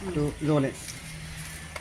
तो इन्होंने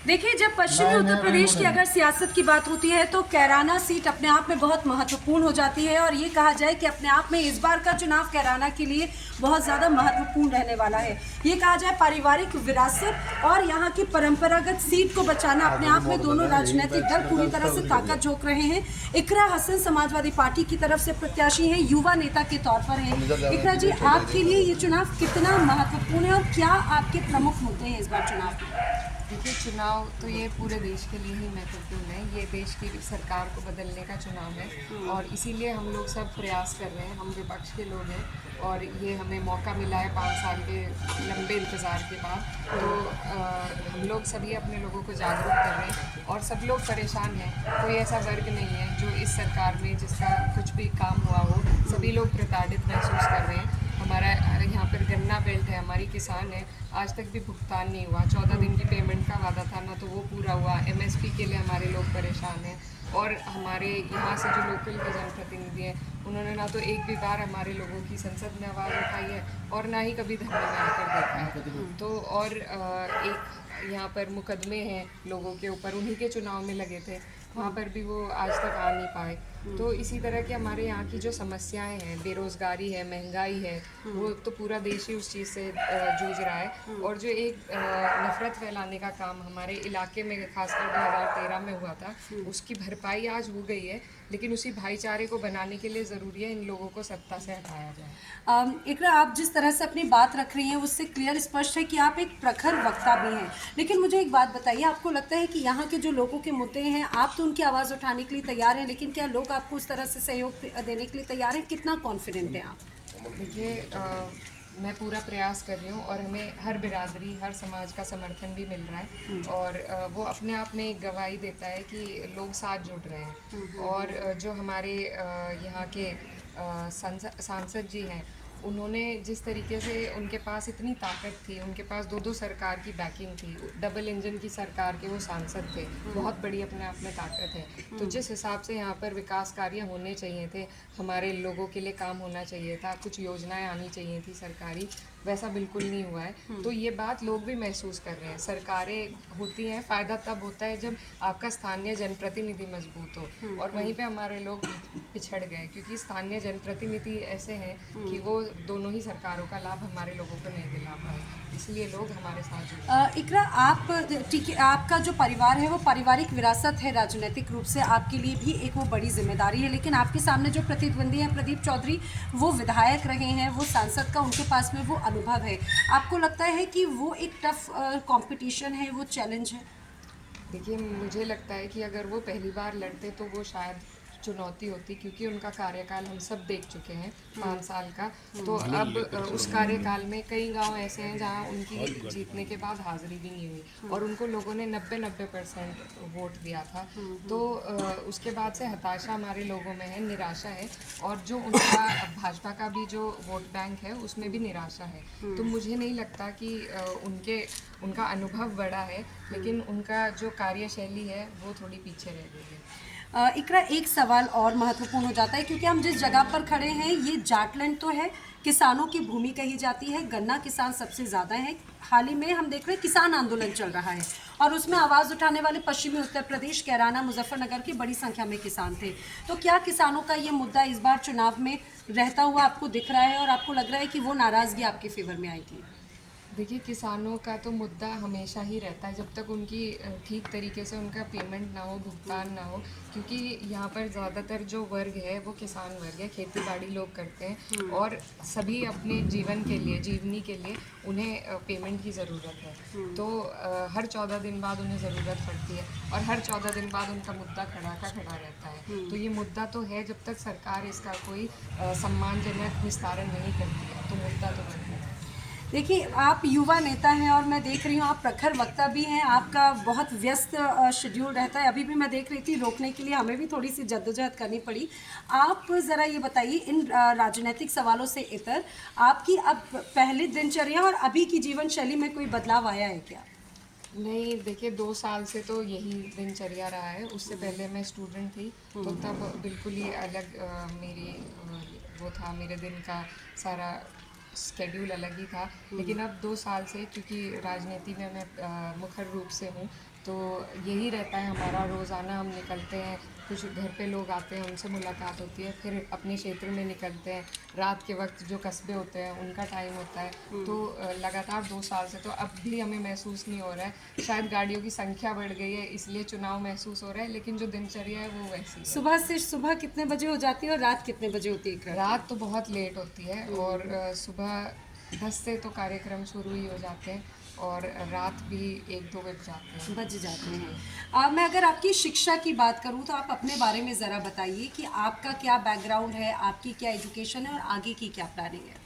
देखिए, जब पश्चिमी उत्तर प्रदेश की अगर सियासत की बात होती है तो कैराना सीट अपने आप में बहुत महत्वपूर्ण हो जाती है और ये कहा जाए कि अपने आप में इस बार का चुनाव कैराना के लिए बहुत ज़्यादा महत्वपूर्ण रहने वाला है। ये कहा जाए पारिवारिक विरासत और यहाँ की परंपरागत सीट को बचाना अपने आप में दोनों राजनीतिक दल पूरी तरह से ताकत झोंक रहे हैं। इकरा हसन समाजवादी पार्टी की तरफ से प्रत्याशी हैं, युवा नेता के तौर पर हैं। इकरा जी, आपके लिए ये चुनाव कितना महत्वपूर्ण है और क्या आपके प्रमुख मुद्दे हैं इस बार चुनाव में? देखिए, चुनाव तो ये पूरे देश के लिए ही महत्वपूर्ण है। ये देश की सरकार को बदलने का चुनाव है और इसीलिए हम लोग सब प्रयास कर रहे हैं। हम विपक्ष के लोग हैं और ये हमें मौका मिला है 5 साल के लंबे इंतज़ार के बाद। तो हम लोग सभी अपने लोगों को जागरूक कर रहे हैं और सब लोग परेशान हैं। कोई ऐसा वर्ग नहीं है जो इस सरकार में जिसका कुछ भी काम हुआ हो। सभी लोग प्रताड़ित महसूस कर रहे हैं। हमारा यहाँ पर गन्ना बेल्ट है, हमारी किसान है, आज तक भी भुगतान नहीं हुआ। 14 दिन की पेमेंट का वादा था, ना तो वो पूरा हुआ। एमएसपी के लिए हमारे लोग परेशान हैं और हमारे यहाँ से जो लोकल के जनप्रतिनिधि हैं उन्होंने ना तो एक भी बार हमारे लोगों की संसद में आवाज़ उठाई है और ना ही कभी धरने में आकर देखा है। तो और एक यहाँ पर मुकदमे हैं लोगों के ऊपर, उन्हीं के चुनाव में लगे थे, वहाँ पर भी वो आज तक आ नहीं पाए। तो इसी तरह के हमारे यहाँ की जो समस्याएं हैं, बेरोज़गारी है, महंगाई है, वो तो पूरा देश ही उस चीज़ से जूझ रहा है। और जो एक नफ़रत फैलाने का काम हमारे इलाके में खासकर 2013 में हुआ था, उसकी भरपाई आज हो गई है, लेकिन उसी भाईचारे को बनाने के लिए ज़रूरी है इन लोगों को सत्ता से हटाया जाए। इकरा, आप जिस तरह से अपनी बात रख रही हैं उससे क्लियर स्पष्ट है कि आप एक प्रखर वक्ता भी हैं, लेकिन मुझे एक बात बताइए, आपको लगता है कि यहाँ के जो लोगों के मुद्दे हैं आप तो उनकी आवाज़ उठाने के लिए तैयार हैं, लेकिन क्या लोग आपको उस तरह से सहयोग देने के लिए तैयार हैं? कितना कॉन्फिडेंट हैं आप? देखिए, मैं पूरा प्रयास कर रही हूँ और हमें हर बिरादरी, हर समाज का समर्थन भी मिल रहा है और वो अपने आप में एक गवाही देता है कि लोग साथ जुड़ रहे हैं। और जो हमारे यहाँ के सांसद जी हैं, उन्होंने जिस तरीके से, उनके पास इतनी ताकत थी, उनके पास 2-2 सरकार की बैकिंग थी, डबल इंजन की सरकार के वो सांसद थे, बहुत बड़ी अपने आप में ताकत है। तो जिस हिसाब से यहाँ पर विकास कार्य होने चाहिए थे, हमारे लोगों के लिए काम होना चाहिए था, कुछ योजनाएं आनी चाहिए थी सरकारी, वैसा बिल्कुल नहीं हुआ है। तो ये बात लोग भी महसूस कर रहे हैं। सरकारें होती हैं, फ़ायदा तब होता है जब आपका स्थानीय जनप्रतिनिधि मजबूत हो, और वहीं पे हमारे लोग पिछड़ गए क्योंकि स्थानीय जनप्रतिनिधि ऐसे हैं कि वो दोनों ही सरकारों का लाभ हमारे लोगों को नहीं दिला पाए, इसलिए लोग हमारे साथ जुड़े। इकरा, आप ठीक है, आपका जो परिवार है वो पारिवारिक विरासत है, राजनीतिक रूप से आपके लिए भी एक वो बड़ी जिम्मेदारी है, लेकिन आपके सामने जो प्रतिद्वंदी हैं प्रदीप चौधरी, वो विधायक रहे हैं, वो सांसद का उनके पास में वो अनुभव है। आपको लगता है कि वो एक टफ कंपटीशन है, वो चैलेंज है? देखिए, मुझे लगता है कि अगर वो पहली बार लड़ते तो वो शायद चुनौती होती, क्योंकि उनका कार्यकाल हम सब देख चुके हैं 5 साल का। तो अब उस कार्यकाल में कई गांव ऐसे हैं जहां उनकी जीतने के बाद हाजिरी भी नहीं हुई और उनको लोगों ने 90% वोट दिया था। तो उसके बाद से हताशा हमारे लोगों में है, निराशा है, और जो उनका भाजपा का भी जो वोट बैंक है उसमें भी निराशा है। तो मुझे नहीं लगता कि उनका अनुभव बड़ा है, लेकिन उनका जो कार्यशैली है वो थोड़ी पीछे रह गई है। इकरा, एक सवाल और महत्वपूर्ण हो जाता है क्योंकि हम जिस जगह पर खड़े हैं ये जाटलैंड तो है, किसानों की भूमि कही जाती है, गन्ना किसान सबसे ज़्यादा हैं। हाल ही में हम देख रहे हैं किसान आंदोलन चल रहा है और उसमें आवाज़ उठाने वाले पश्चिमी उत्तर प्रदेश, कैराना, मुजफ्फरनगर की बड़ी संख्या में किसान थे। तो क्या किसानों का ये मुद्दा इस बार चुनाव में रहता हुआ आपको दिख रहा है और आपको लग रहा है कि वो नाराज़गी आपके फेवर में आएगी? देखिए, किसानों का तो मुद्दा हमेशा ही रहता है जब तक उनकी ठीक तरीके से उनका पेमेंट ना हो, भुगतान ना हो, क्योंकि यहाँ पर ज़्यादातर जो वर्ग है वो किसान वर्ग है, खेती बाड़ी लोग करते हैं और सभी अपने जीवन के लिए, जीवनी के लिए उन्हें पेमेंट की ज़रूरत है। तो हर 14 दिन बाद उन्हें ज़रूरत पड़ती है और हर 14 दिन बाद उनका मुद्दा खड़ा का खड़ा रहता है। तो ये मुद्दा तो है, जब तक सरकार इसका कोई सम्मानजनक निस्तारण नहीं करती है तो मुद्दा तो बनता है। देखिए, आप युवा नेता हैं और मैं देख रही हूँ आप प्रखर वक्ता भी हैं, आपका बहुत व्यस्त शेड्यूल रहता है। अभी भी मैं देख रही थी, रोकने के लिए हमें भी थोड़ी सी जद्दोजहद करनी पड़ी। आप ज़रा ये बताइए, इन राजनीतिक सवालों से इतर आपकी अब पहली दिनचर्या और अभी की जीवन शैली में कोई बदलाव आया है क्या? नहीं, देखिए, 2 साल से तो यही दिनचर्या रहा है। उससे पहले मैं स्टूडेंट थी, तो तब बिल्कुल ही अलग मेरी वो था, मेरे दिन का सारा स्केड्यूल अलग ही था, लेकिन अब 2 साल से क्योंकि राजनीति में मैं मुखर रूप से हूँ, तो यही रहता है हमारा। रोज़ाना हम निकलते हैं, कुछ घर पे लोग आते हैं, उनसे मुलाकात होती है, फिर अपने क्षेत्र में निकलते हैं। रात के वक्त जो कस्बे होते हैं उनका टाइम होता है। तो लगातार 2 साल से तो अब भी हमें महसूस नहीं हो रहा है। शायद गाड़ियों की संख्या बढ़ गई है इसलिए चुनाव महसूस हो रहा है, लेकिन जो दिनचर्या है वो वैसी है। सुबह कितने बजे हो जाती है और रात कितने बजे होती है इकरा? रात तो बहुत लेट होती है और सुबह 10 से तो कार्यक्रम शुरू ही हो जाते हैं और रात भी 1-2 बज जाते हैं। बज जाते हैं। मैं अगर आपकी शिक्षा की बात करूं तो आप अपने बारे में ज़रा बताइए कि आपका क्या बैकग्राउंड है, आपकी क्या एजुकेशन है और आगे की क्या प्लानिंग है?